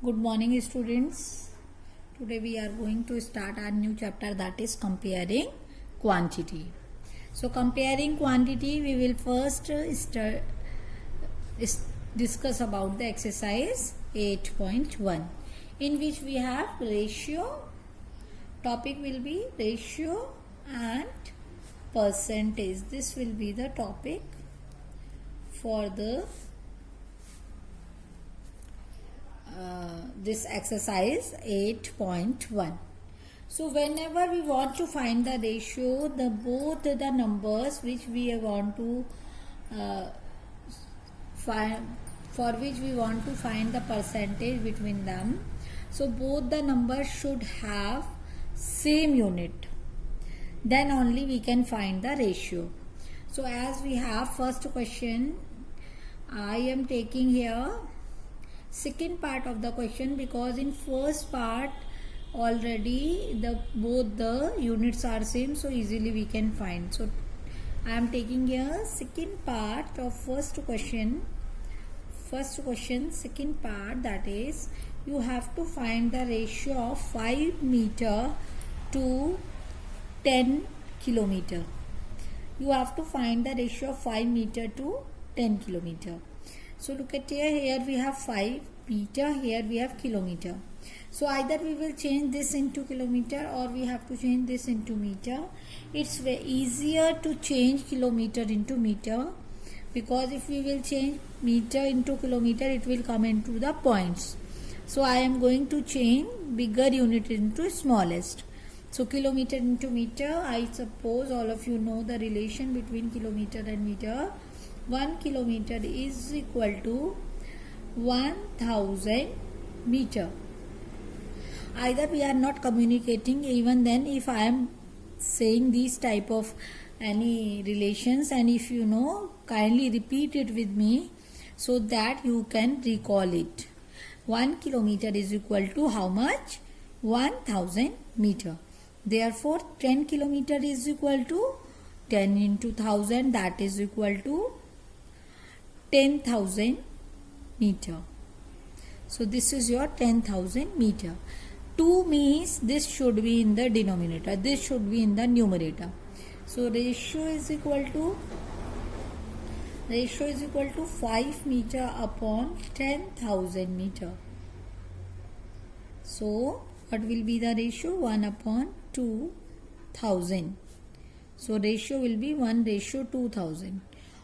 Good morning, students. Today we are going to start our new chapter, that is comparing quantity. So comparing quantity, we will first discuss about the exercise 8.1, in which we have ratio. Topic will be ratio and percentage. This will be the topic for the this exercise 8.1. So whenever we want to find the ratio, both the numbers which we want to find, for which we want to find the percentage between them, so both the numbers should have same unit, then only we can find the ratio. So as we have first question, I am taking here second part of the question, because in first part already both the units are same, so easily we can find. So I am taking here second part of first question, second part, that is you have to find the ratio of 5 meter to 10 kilometer. You have to find the ratio of 5 meter to 10 kilometer. So look at here we have 5 meter, here we have kilometer. So either we will change this into kilometer or we have to change this into meter. It's way easier to change kilometer into meter, because if we will change meter into kilometer, it will come into the points. So I am going to change bigger unit into smallest. So kilometer into meter, I suppose all of you know the relation between kilometer and meter. 1 kilometer is equal to 1000 meter. Either we are not communicating, even then if I am saying these type of any relations, and if you know, kindly repeat it with me so that you can recall it. 1 kilometer is equal to how much? 1000 meter. Therefore 10 kilometer is equal to 10 into 1000, that is equal to 10,000 meter. So this is your 10,000 meter. 2 means this should be in the denominator, this should be in the numerator. So ratio is equal to 5 meter upon 10,000 meter. So what will be the ratio? 1 upon 2,000. So ratio will be 1:2000.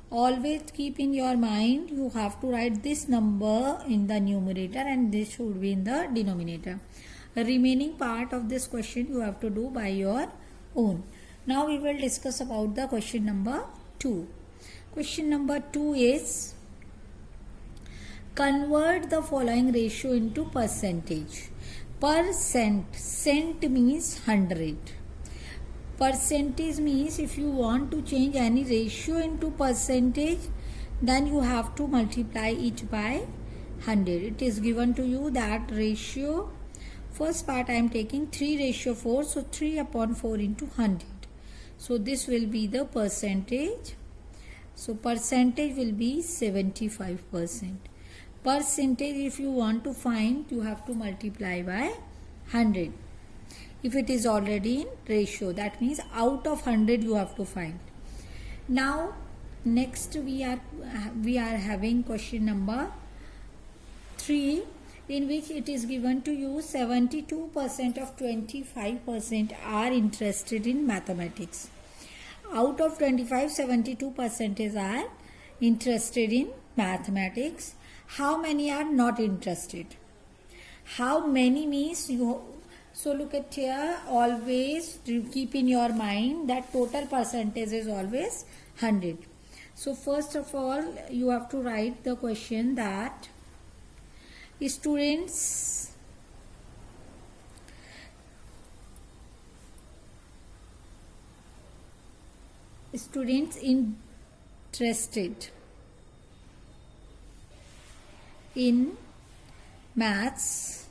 Always keep in your mind, you have to write this number in the numerator and this should be in the denominator. The remaining part of this question you have to do by your own. Now we will discuss about the question number 2. Question number 2 is, convert the following ratio into percentage. Cent means 100. Percentage means if you want to change any ratio into percentage, then you have to multiply it by 100. It is given to you that ratio. First part I am taking 3:4, so 3 upon 4 into 100. So this will be the percentage. So percentage will be 75%. Percentage, if you want to find, you have to multiply by 100. If it is already in ratio, that means out of 100 you have to find. Now next we are having question number 3, in which it is given to you 72% of 25% are interested in mathematics. Out of 25, 72% are interested in mathematics. How many are not interested? How many means you. So look at here, always keep in your mind that total percentage is always 100. So first of all, you have to write the question that students interested in maths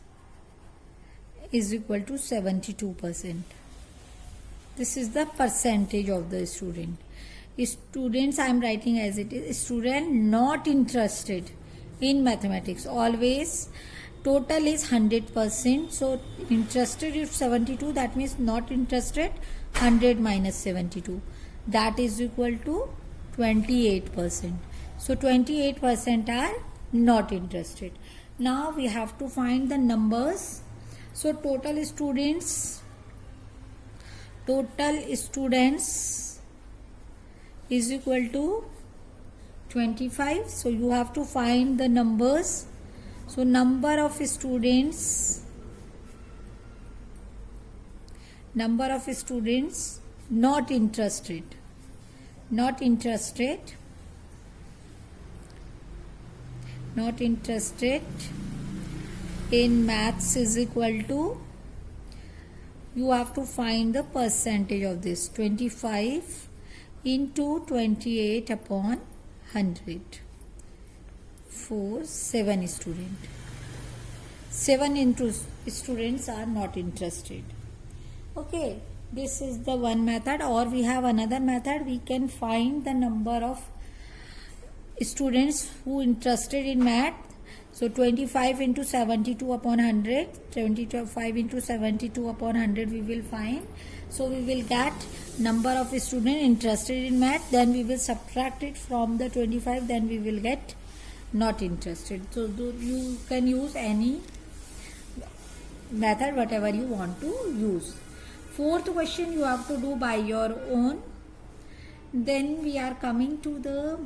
is equal to 72%. This is the percentage of the student. Students, I am writing as it is. Student not interested in mathematics. Always total is 100%. So interested is 72, that means not interested 100 minus 72, that is equal to 28%. So 28% are not interested. Now we have to find the numbers. So total students is equal to 25. So you have to find the numbers. So number of students not interested in maths is equal to, you have to find the percentage of this, 25 into 28 upon 100 for 7 students. 7 into students are not interested. Okay, this is the one method. Or we have another method. We can find the number of students who interested in math. So 25 into 72 upon 100, 25 into 72 upon 100 we will find. So we will get number of students interested in math, then we will subtract it from the 25, then we will get not interested. So you can use any method, whatever you want to use. Fourth question you have to do by your own. Then we are coming to the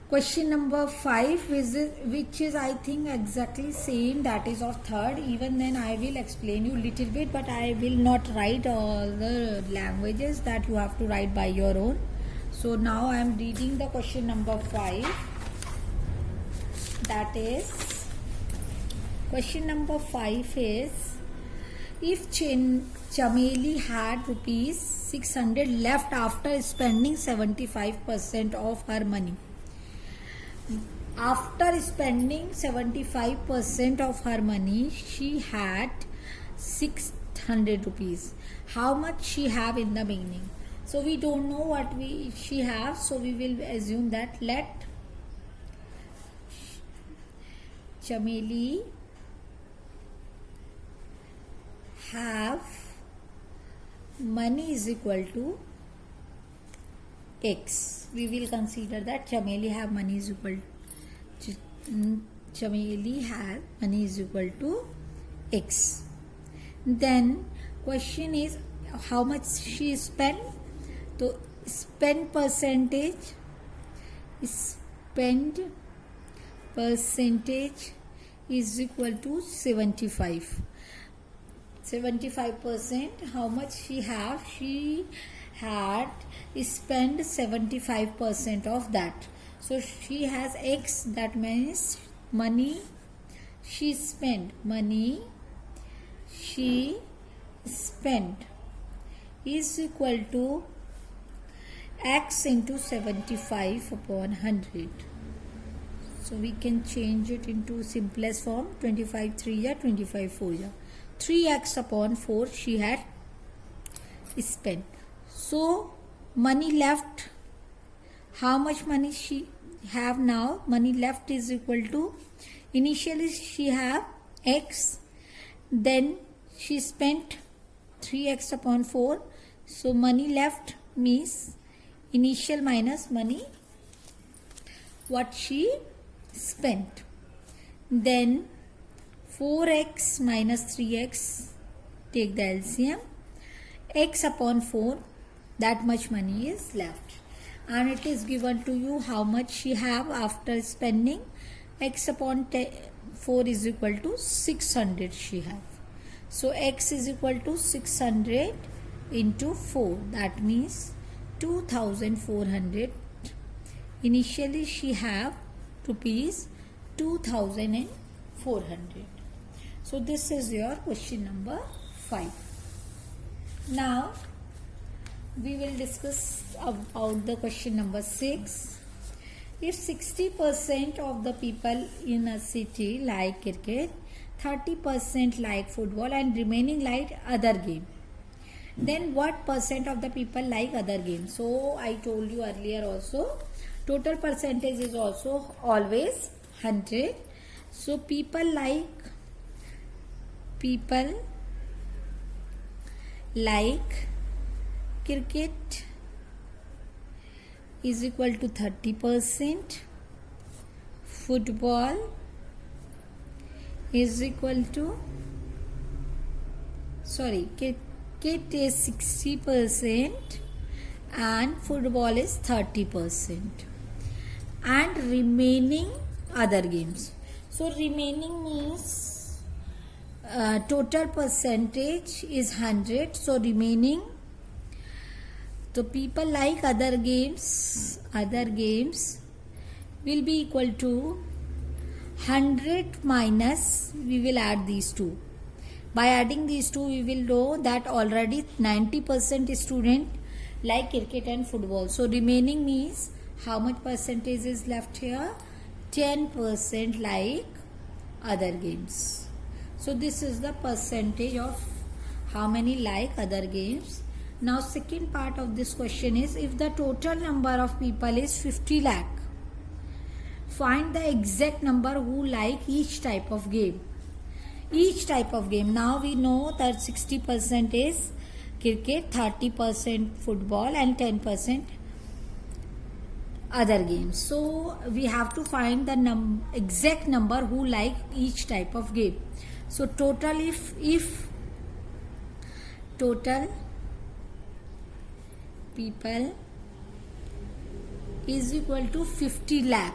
question number 5, which is I think exactly same, that is of third. Even then I will explain you little bit, but I will not write all the languages, that you have to write by your own. So now I am reading the question number 5. That is, question number 5 is, if Chameli had rupees 600 left after spending 75% of her money. After spending 75% of her money, she had 600 rupees. How much she have in the beginning? So we don't know what she have. So we will assume that let Chameli have money is equal to X. We will consider that Chameli have money is equal to X. Then question is how much she spent. So spend percentage is equal to 75%. How much she have? She had spent 75% of that. So she has X, that means money she spent is equal to X into 75 upon 100. So we can change it into simplest form, 25 3 25 4 3x upon 4 she had spent. So money left, how much money she have now? Money left is equal to, initially she have X, then she spent 3x upon 4. So money left means initial minus money what she spent. Then 4x minus 3x, take the LCM, x upon 4, that much money is left. And it is given to you how much she have after spending. X upon 4 is equal to 600 she have. So x is equal to 600 into 4, that means 2400. Initially she have rupees 2400. So this is your question number 5. Now we will discuss about the question number 6. If 60% of the people in a city like cricket, 30% like football and remaining like other game, then what percent of the people like other games? So I told you earlier also, total percentage is also always 100. So people like cricket is equal to 30%, football is equal to, cricket is 60% and football is 30%, and remaining other games. So remaining means total percentage is 100, so remaining, so people like other games will be equal to 100 minus, we will add these two. By adding these two, we will know that already 90% student like cricket and football. So remaining means how much percentage is left here? 10% like other games. So this is the percentage of how many like other games. Now second part of this question is, if the total number of people is 50 lakh, find the exact number who like each type of game. Now we know that 60% is cricket, 30% football and 10% other games. So we have to find the exact number who like each type of game. So total, if total people is equal to 50 lakh,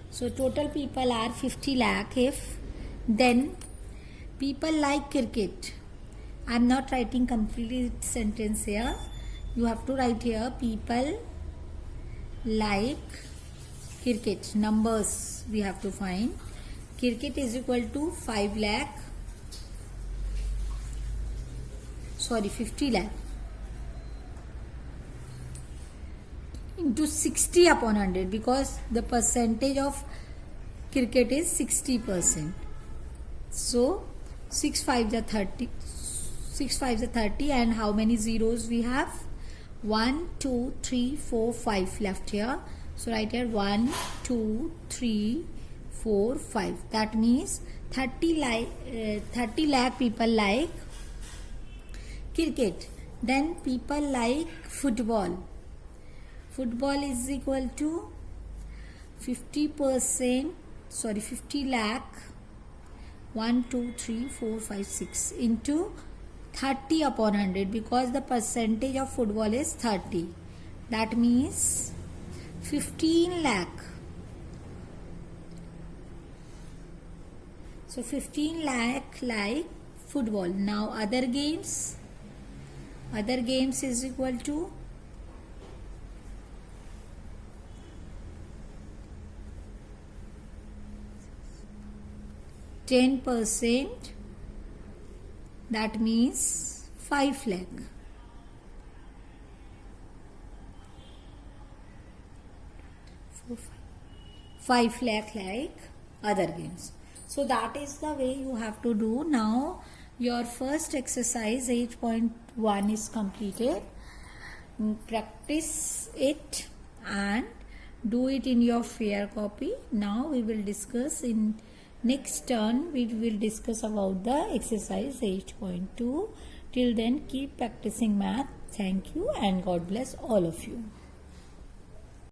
so total people are 50 lakh. If then people like cricket, I am not writing complete sentence here, you have to write here people like cricket. Numbers we have to find. Cricket is equal to 50 lakh into 60 upon 100, because the percentage of cricket is 60%. So 6 5 are 30, and how many zeros we have? 1 2 3 4 5 left here. So write here 1 2 3 4 5. That means 30 lakh people like cricket. Then people like football. Football is equal to 50 lakh 1 2 3 4 5 6 into 30 upon 100, because the percentage of football is 30. That means 15 lakh. So 15 lakh like football. Now other games is equal to 10%, that means 5 lakh. 5 lakh like other games. So that is the way you have to do. Now your first exercise 8.1 is completed. Practice it and do it in your fair copy. Now we will discuss in next turn, we will discuss about the exercise 8.2. Till then, keep practicing math. Thank you and God bless all of you.